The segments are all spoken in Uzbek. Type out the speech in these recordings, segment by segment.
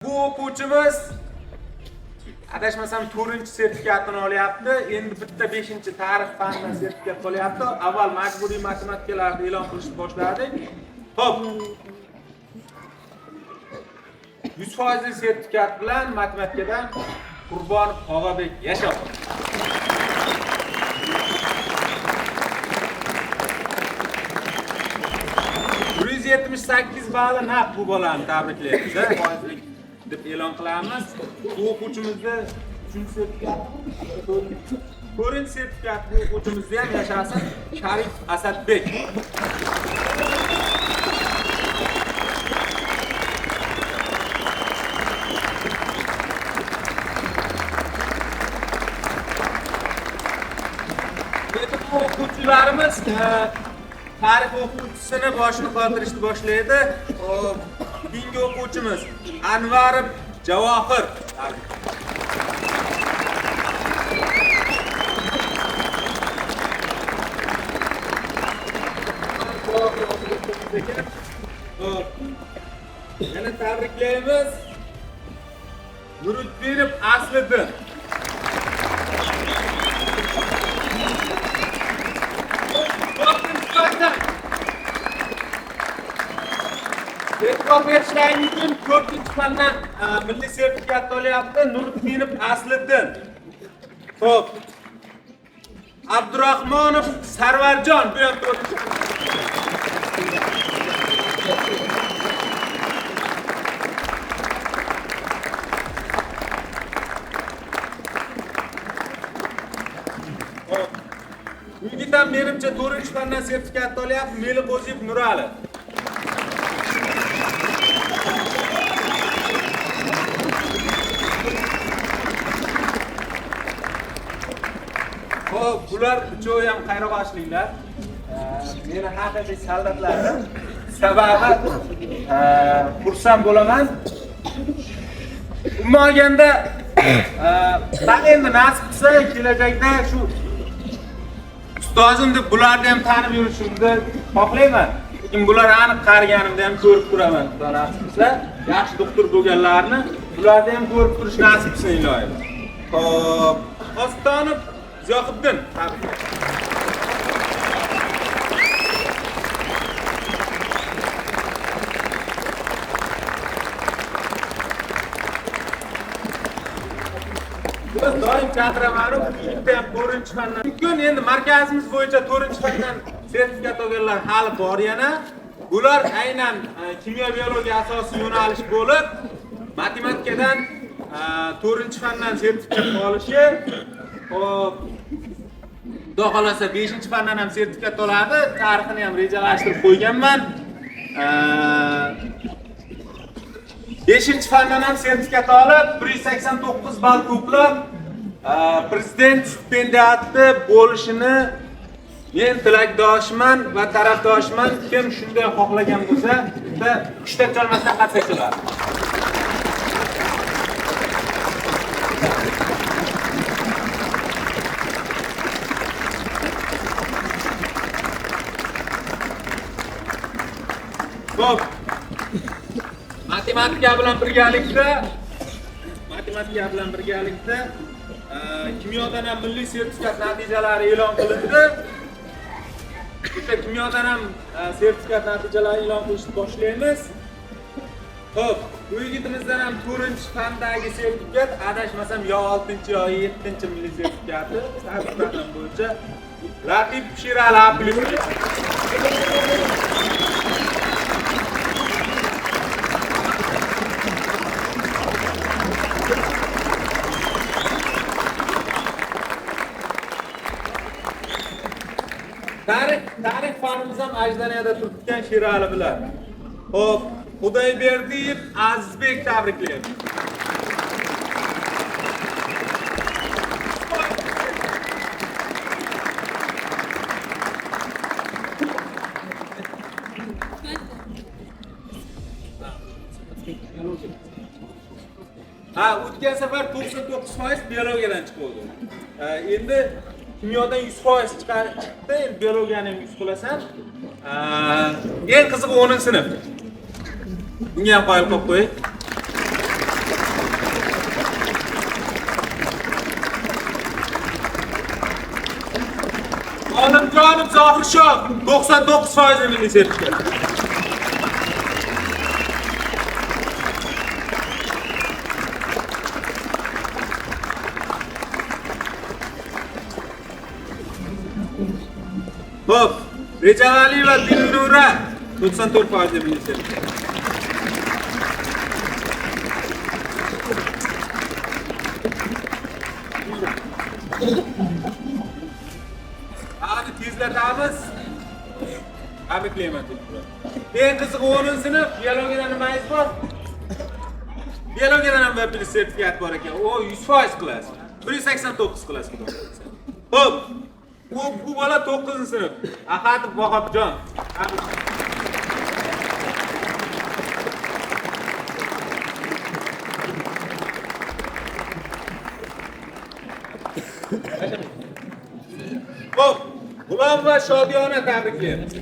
Bu o'quvchimiz adashmasam 4-sertifikatini olyapti. Endi bitta 5-tarix fanidan sertifikat olyapti. Avval majburiy matematikalarni e'lon qilishni boshladik. Xo'p. 100% sertifikat bilan matematikadan Qurbonov Og'abek Yashov. %78 balli naq bu bolani tabriklaymiz. Foizlik deb e'lon qilamiz. Bu o'quvchimizni 4-sertifikat bu o'quvchimizni ham yashasin Sharif Asadbek. Bu o'quvchilarimiz tarix o'quvchisini boshini qotirishni boshlaydi. Keyingi o'quvchimiz Anvarov Javohir. Yana tabriklaymiz. Nuriddinov Asliddin. E'tirof uchun 4-fandan milliy sertifikat olyapti Nuriddinov Asliddin. Xo'p. Abdurahmonov Sarvarjon bu ham 4. Xo'p. Uygidan menimcha 4-fandan sertifikat olyapti Meliqo'ziyev Nurali. Bular uchovi ham qayroqashliklar. Meni haqiqiy soldatlarim. Sababi xursand bo'laman. Umuman olganda endi nasib qilsa kelajakda shu ustozim deb bularni ham tanib yurishimni xohlayman. Lekin bular aniq qariganimda ham ko'rib turaman. Xudo nasib qilsa, yaxshi doktor bo'lganlarni bularni ham ko'rib turish nasib qilsin iloyim. Xo'p, Ostonov Zohiddin. Biz doim chaqiraman, bitta ham 4-fandan. Bugun endi markazimiz bo'yicha 4-fandan sertifikat olganlar hali bor yana. Bular aynan kimyo biologiya asosiy yo'nalish bo'lib, matematikadan 4-fandan sertifikat olishi, hop Xudo xolasa 5-fandan ham sertifikat oladi. Tarixini ham rejalashtirib qo'yganman. 5-fandan ham sertifikat olib, 189 ball to'plab prezident stipendiyati bo'lishini men tilakdoshman va tarafdoshman. Kim shunday xohlagan bo'lsa, bitta 3 ta chalmasdan qatnashinglar. Xo'p. Matematika bilan birgalikda kimyodan ham milliy sertifikat natijalari e'lon qilindi. Bitta kimyodan ham sertifikat natijalari e'lon qilishni boshlaymiz. Xo'p, bu yigitimizdan ham 4-fandagi sertifikat adashmasam yo 6 yo 7 milliy sertifikati tarixdan bo'yicha Latif Shirali Abulov. Tarix fanimiz ham Ajdaniyada turibgan Shirali bilan. Xo'p, Xudoyberdiyev Azizbek tabriklaymiz. O'tgan safar 99% biologiyadan chiqdi. Endi kimyodan 100% chiqdi, biologiyani ham 100 qilasan. Eng qizig'i 10-sinf. Bunga ham qoyil qo'yib qo'y. Inomjonov Zohirshoh 99% milliy sertifikat. Xo'p, Rejavali va Dilnura 94% milliy sertifikat. Hadi tezlatamiz. Tabriklayman Dilnura. Eng qiziq 10-sinf biologiyadan nimangiz bor? Biologiyadan ham milliy sertifikat bor ekan. O 100% klass. 189 klass. Xo'p. Bu bola 9-sinf. Ahadov Vahobjon. Xo'p, G'ulom va Shodiyona tabriklaymiz.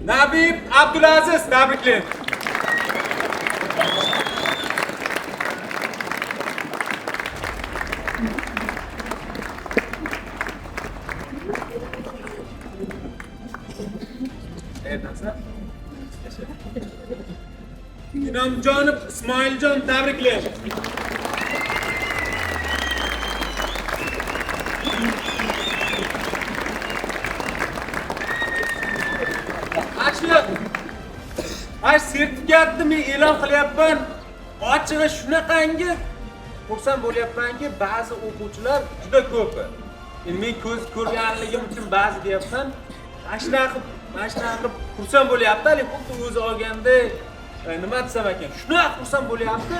Nabib Abdulaziz tabriklaymiz. Inomjonov Ismoiljon tabriklaymiz. Ay sertifikatni men e'lon qilyapman. Ochig'i shunaqangi xursand bo'lyapmanki, ba'zi o'quvchilar juda ko'p. Men ko'z ko'rganligim uchun ba'zi deyapman. Mashina qilib xursand bo'lyapti, xuddi o'zi olganda nima desam ekan, shunaqa xursand bo'lyapti.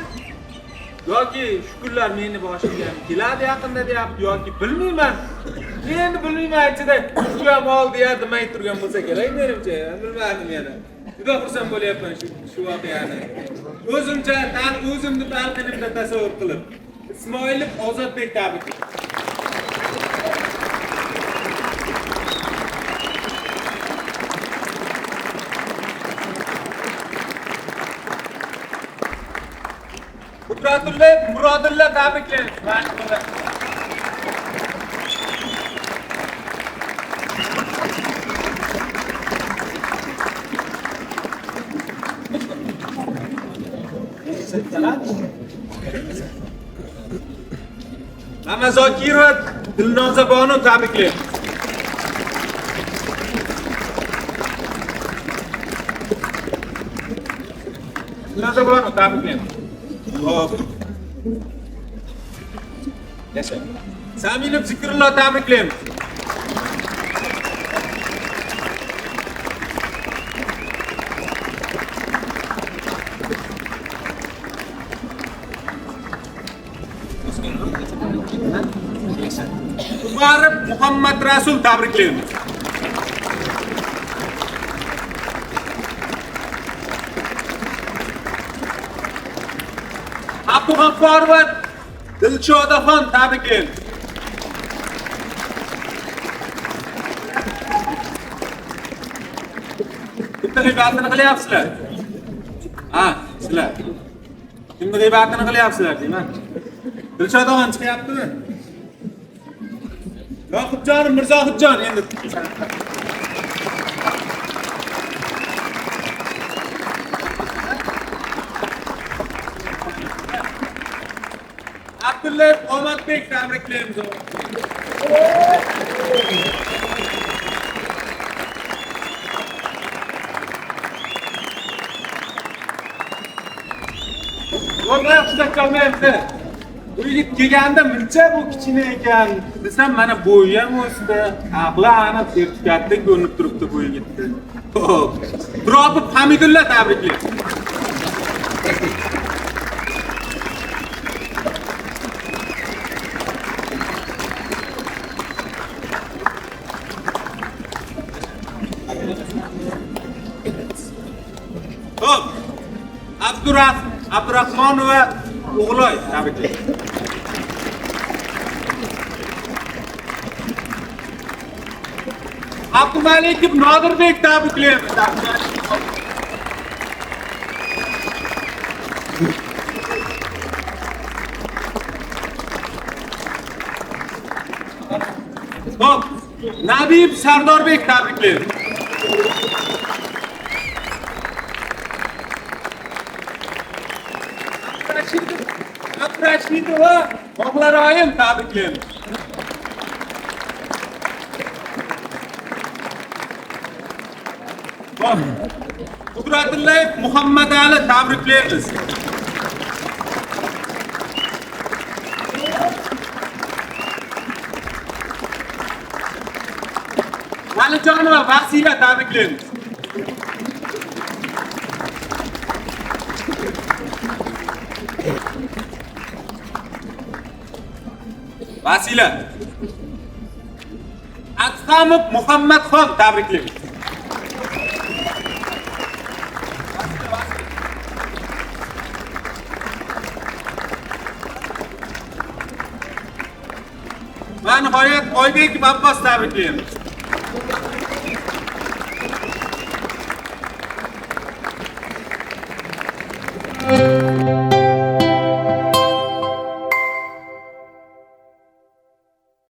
Yoki shu kunlar meni boshimga keladi yaqinda deyapti, yoki bilmayman. Endi bilmayman ichida shu ham ol deya demay turgan bo'lsa kerak menimcha, bilmadim yana. Juda xursand bo'lyapman shu voqeani. O'zimni talqinimda tasavvur qilib. Ismoilov Ozodbek tabriklayman. Murodilla tabriklaymiz. Mama Zokirova Dilnoza Bonu tabriklaymiz. Dilnoza Bonu tabriklaymiz. Hop. Yasha. Saminov Zikrullo tabriklaymiz. Umarov Muhammad Rasul tabriklaymiz. Abdug'afforova Dilshodaxon tabriklaymiz. Kimni g'iybatini qilyapsizlar? Sizlar. Kimni g'iybatini qilyapsizlar deyman. Dilshodaxon chiqyaptimi? Yoqubjon Mirzohidjon endi. Abdulla Omadbek tabriklaymiz. O'rnab ushlab qolmayapti. Bu yigit kelganda muncha bu kichkina ekan desam, mana bo'yi ham o'sdi. Aqli aniq sertifikatda ko'rinib turibdi bu yigitni. Xo'p. Turopov Hamidulla tabriklaymiz. Xo'p. Abdurahmonova O'g'loy tabriklaymiz. Abdumalikov Nodirbek tabriklaymiz. Nabib Sardorbek tabriklaymiz. Abdurashidova Oqlaroyim tabriklaymiz. Qudratullayev Muhammadali tabriklaymiz. Alijonova Vasila tabriklaymiz. Vasila. Atqamov Muhammadxon tabriklaymiz. Va nihoyat Oybekov Abbos tabriklaymiz.